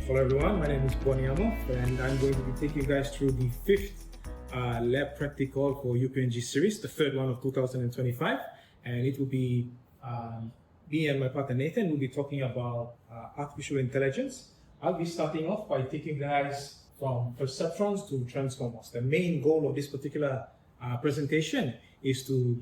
Hello everyone, my name is Amof and I'm going to be taking you guys through the fifth lab practical for UPNG series, the third one of 2025, and it will be me and my partner Nathan will be talking about artificial intelligence. I'll be starting off by taking you guys from perceptrons to transformers. The main goal of this particular presentation is to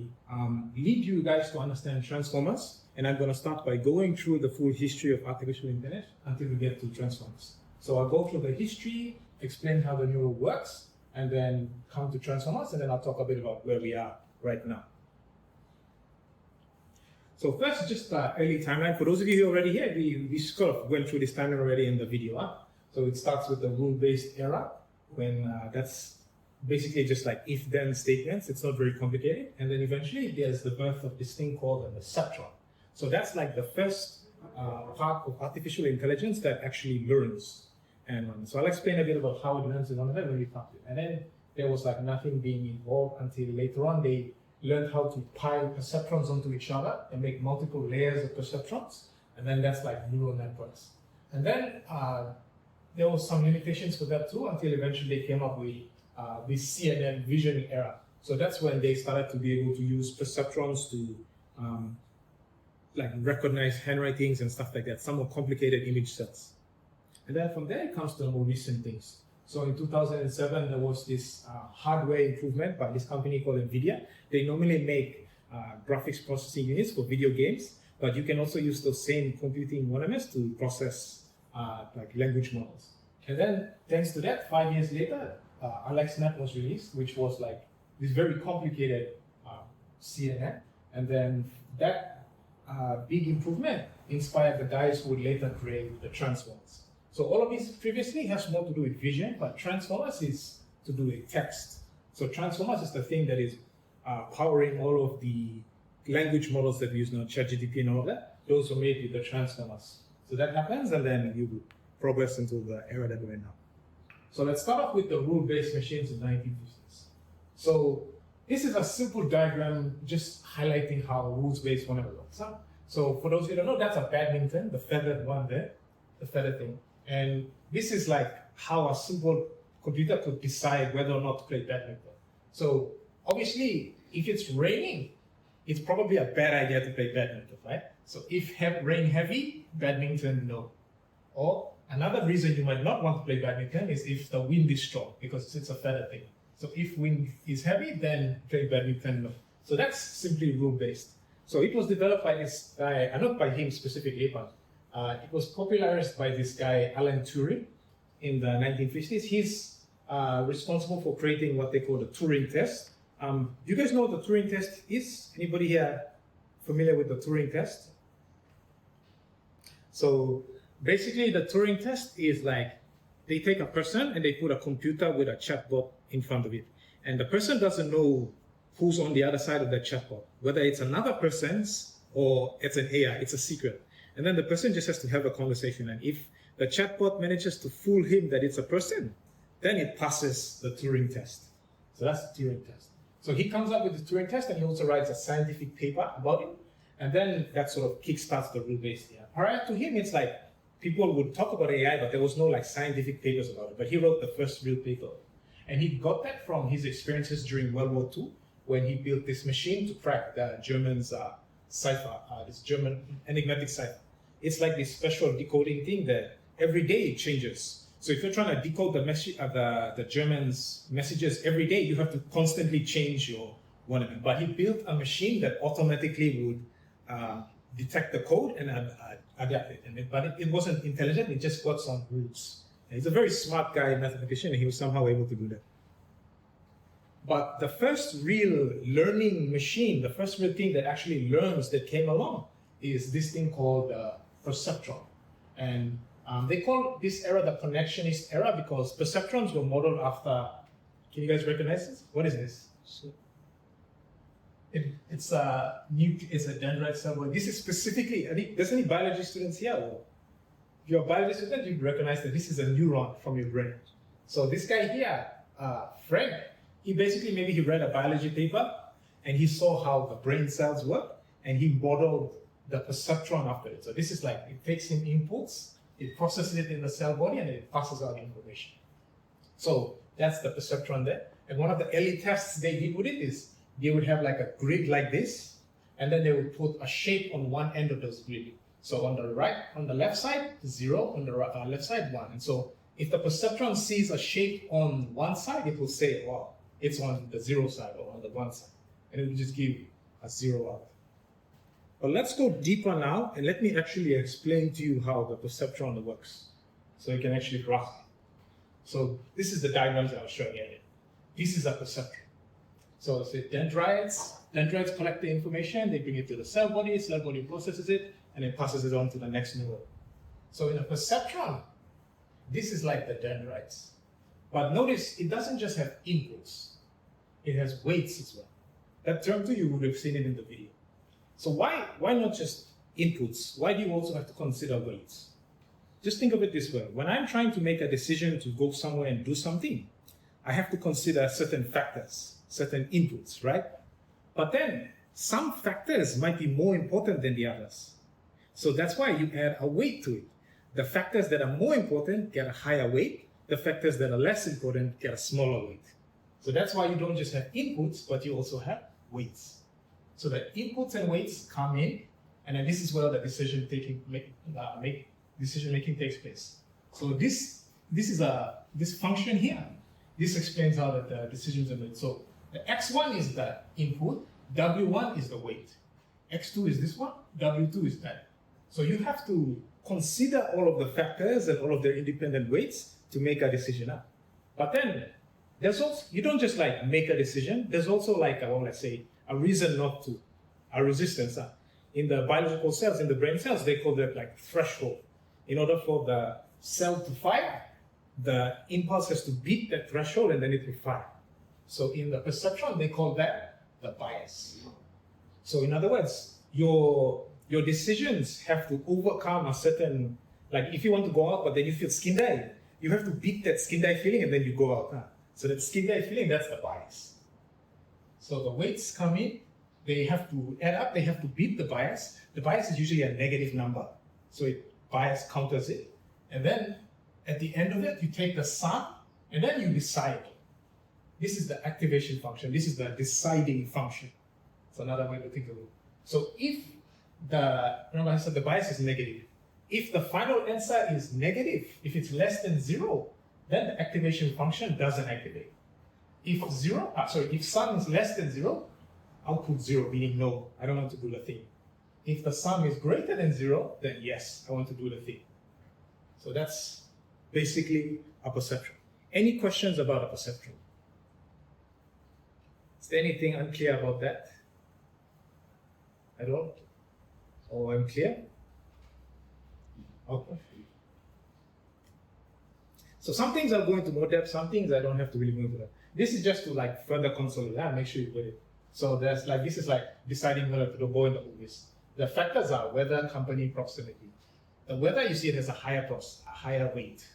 lead you guys to understand transformers. And I'm going to start by going through the full history of artificial intelligence until we get to transformers. So I'll go through the history, explain how the neural works, and then come to transformers, and then I'll talk a bit about where we are right now. So first, just early timeline. For those of you who are already here, we sort of went through this timeline already in the video. So it starts with the rule-based era, when that's basically just like if-then statements. It's not very complicated. And then eventually there's the birth of this thing called a perceptron. So that's like the first part of artificial intelligence that actually learns. And so I'll explain a bit about how it learns and all of that when we come to it. And then there was like nothing being involved until later on they learned how to pile perceptrons onto each other and make multiple layers of perceptrons. And then that's like neural networks. And then there was some limitations for that too until eventually they came up with this CNN vision era. So that's when they started to be able to use perceptrons to like recognize handwritings and stuff like that, some more complicated image sets. And then from there it comes to the more recent things. So in 2007, there was this hardware improvement by this company called NVIDIA. They normally make graphics processing units for video games, but you can also use those same computing monomers to process like language models. And then thanks to that, 5 years later, AlexNet was released, which was like this very complicated CNN. And then that big improvement inspired the guys who would later create the transformers. So all of this previously has more to do with vision, but transformers is to do with text. So transformers is the thing that is powering all of the language models that we use now, ChatGPT and all of that. Those were made with the transformers. So that happens, and then you progress into the era that we're in now. So let's start off with the rule-based machines in the 1950s. So this is a simple diagram just highlighting how rules-based whatever works. So for those who don't know, that's a badminton, the feathered one there, the feathered thing. And this is like how a simple computer could decide whether or not to play badminton. So obviously, if it's raining, it's probably a bad idea to play badminton, right? So if rain heavy, badminton, no. Or another reason you might not want to play badminton is if the wind is strong, because it's a feather thing. So if wind is heavy, then play badminton, no. So that's simply rule-based. So it was developed by this guy, not by him specifically, but it was popularized by this guy, Alan Turing, in the 1950s. He's responsible for creating what they call the Turing test. Do you guys know what the Turing test is? Anybody here familiar with the Turing test? So basically the Turing test is like, they take a person and they put a computer with a chatbot in front of it. And the person doesn't know who's on the other side of that chatbot, whether it's another person's or it's an AI, it's a secret. And then the person just has to have a conversation. And if the chatbot manages to fool him that it's a person, then it passes the Turing test. So that's the Turing test. So he comes up with the Turing test and he also writes a scientific paper about it. And then that sort of kickstarts the rule-based era. Prior to him, it's like people would talk about AI, but there was no like scientific papers about it. But he wrote the first real paper. And he got that from his experiences during World War II, when he built this machine to crack the Germans' cipher, this German enigmatic cipher. It's like this special decoding thing that every day it changes. So if you're trying to decode the Germans' messages every day, you have to constantly change your one of them. But he built a machine that automatically would detect the code and adapt it. But it wasn't intelligent, it just got some rules. And he's a very smart guy, mathematician, and he was somehow able to do that. But the first real learning machine, the first real thing that actually learns that came along is this thing called Perceptron. And they call this era the connectionist era because perceptrons were modeled after, can you guys recognize this? What is this? It's a dendrite cell. This is specifically, there's any biology students here? Or if you're a biology student, you'd recognize that this is a neuron from your brain. So this guy here, Frank, he basically, maybe he read a biology paper and he saw how the brain cells work and he modeled the perceptron after it. So this is like, it takes in inputs it processes it in the cell body, and it passes out information. So that's the perceptron there. And one of the early tests they did with it is they would have like a grid like this, and then they would put a shape on one end of those grid. So on the left side, 0, on the left side, 1. And so if the perceptron sees a shape on one side, it will say, well, it's on the 0 side or on the 1 side. And it will just give a 0 out. But let's go deeper now, and let me actually explain to you how the perceptron works, so you can actually grasp it. So this is the diagrams that I was showing earlier. This is a perceptron. So it's dendrites collect the information, they bring it to the cell body processes it, and it passes it on to the next neuron. So in a perceptron, this is like the dendrites. But notice, it doesn't just have inputs, it has weights as well. That term too, you would have seen it in the video. So why not just inputs? Why do you also have to consider weights? Just think of it this way. When I'm trying to make a decision to go somewhere and do something, I have to consider certain factors, certain inputs, right? But then some factors might be more important than the others. So that's why you add a weight to it. The factors that are more important get a higher weight. The factors that are less important get a smaller weight. So that's why you don't just have inputs, but you also have weights. So the inputs and weights come in, and then this is where the decision making takes place. So this function here, this explains how the decisions are made. So the x1 is the input, w1 is the weight, x2 is this one, w2 is that. So you have to consider all of the factors and all of their independent weights to make a decision up. But then there's also, you don't just like make a decision. There's also like let's say a reason not to, a resistance. In the biological cells, in the brain cells, they call that like threshold. In order for the cell to fire, the impulse has to beat that threshold and then it will fire. So in the perceptron, they call that the bias. So in other words, your decisions have to overcome a certain, like if you want to go out but then you feel skin dye, you have to beat that skin dye feeling and then you go out. So that skin dye feeling, that's the bias. So the weights come in, they have to add up, they have to beat the bias. The bias is usually a negative number. So bias counters it. And then at the end of it, you take the sum and then you decide. This is the activation function. This is the deciding function. It's another way to think of it. So if remember I said the bias is negative. If the final answer is negative, if it's less than 0, then the activation function doesn't activate. If sum is less than 0, output 0, meaning no, I don't want to do the thing. If the sum is greater than 0, then yes, I want to do the thing. So that's basically a perceptron. Any questions about a perceptron? Is there anything unclear about that? At all? Or unclear? Okay. So some things I'll go into more depth, some things I don't have to really go into that. This is just to like further consolidate, make sure you get it. So there's like, this is like deciding whether to go in the obvious. The factors are weather, company, proximity. The weather, you see it has a higher weight.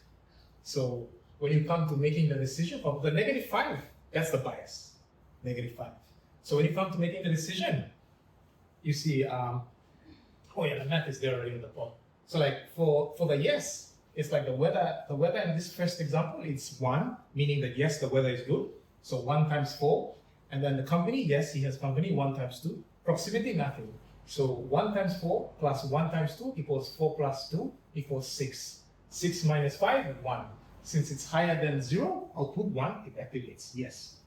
So when you come to making the decision from the -5, that's the bias, -5. So when you come to making the decision, you see, the math is there already in the bottom. So like for the yes, it's like the weather in this first example, it's 1, meaning that yes, the weather is good. So 1 times 4. And then the company, yes, he has company, 1 times 2. Proximity, nothing. So 1 times 4 plus 1 times 2 equals 4 plus 2 equals 6. 6 minus 5, 1. Since it's higher than 0, I'll put 1, it activates, yes.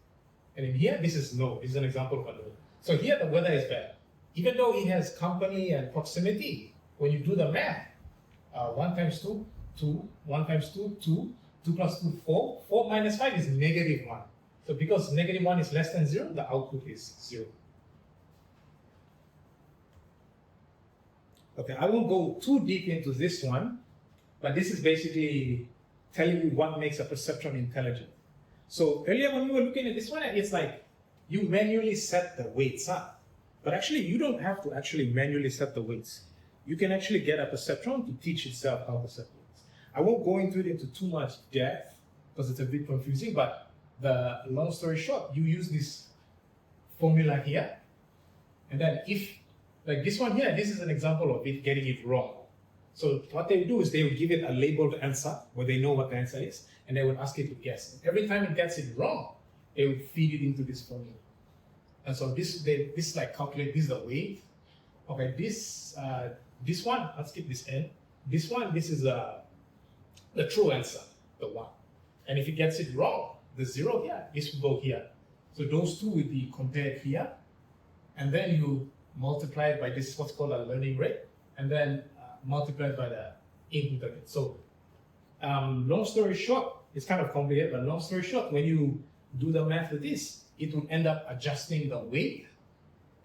And in here, this is no. This is an example of a no. So here, the weather is bad. Even though it has company and proximity, when you do the math, 1 times 2, 2, 1 times 2, 2, 2 plus 2, 4. 4 minus 5 is -1. So because -1 is less than 0, the output is 0. Okay, I won't go too deep into this one, but this is basically telling you what makes a perceptron intelligent. So earlier when we were looking at this one, it's like you manually set the weights up. But actually, you don't have to actually manually set the weights. You can actually get a perceptron to teach itself how to set weights. I won't go into it into too much depth because it's a bit confusing, but the long story short, you use this formula here, and then if, like this one here, this is an example of it getting it wrong. So what they would do is they would give it a labeled answer where they know what the answer is, and they would ask it to guess. Every time it gets it wrong, they would feed it into this formula. And so this like calculate, this is the weight. Okay, this one, let's keep this n. This one, this is the true answer, the 1. And if it gets it wrong, the 0 here, this will go here. So those two will be compared here. And then you multiply it by this, what's called a learning rate, and then multiply it by the input rate. So long story short, it's kind of complicated, but long story short, when you do the math with this, it will end up adjusting the weight,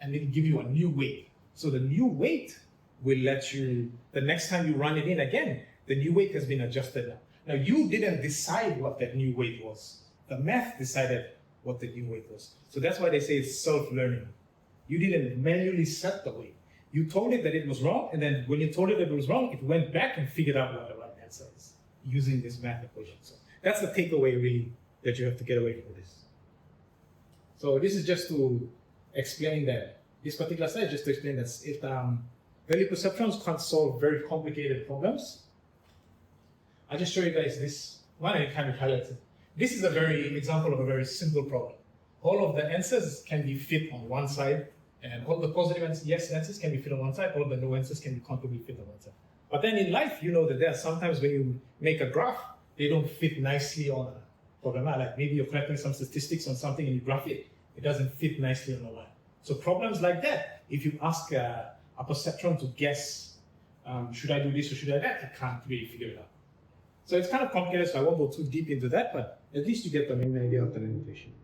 and it'll give you a new weight. So the new weight will let you, the next time you run it in again, the new weight has been adjusted now. Now you didn't decide what that new weight was. The math decided what the new weight was. So that's why they say it's self-learning. You didn't manually set the weight. You told it that it was wrong, and then when you told it that it was wrong, it went back and figured out what the right answer is using this math equation. So that's the takeaway really that you have to get away from this. So this is just to explain that this particular slide, just to explain that if value perceptrons can't solve very complicated problems, I'll just show you guys this one and kind of highlight it. This is a very example of a very simple problem. All of the answers can be fit on one side, and all the positive answers, yes answers can be fit on one side, all of the no answers can be comfortably fit on one side. But then in life, you know that there are sometimes when you make a graph, they don't fit nicely on a problem. Like maybe you're collecting some statistics on something and you graph it, it doesn't fit nicely on a line. So problems like that, if you ask a perceptron to guess, should I do this or should I do that, it can't really figure it out. So it's kind of complicated, so I won't go too deep into that, but at least you get the main idea of the limitation.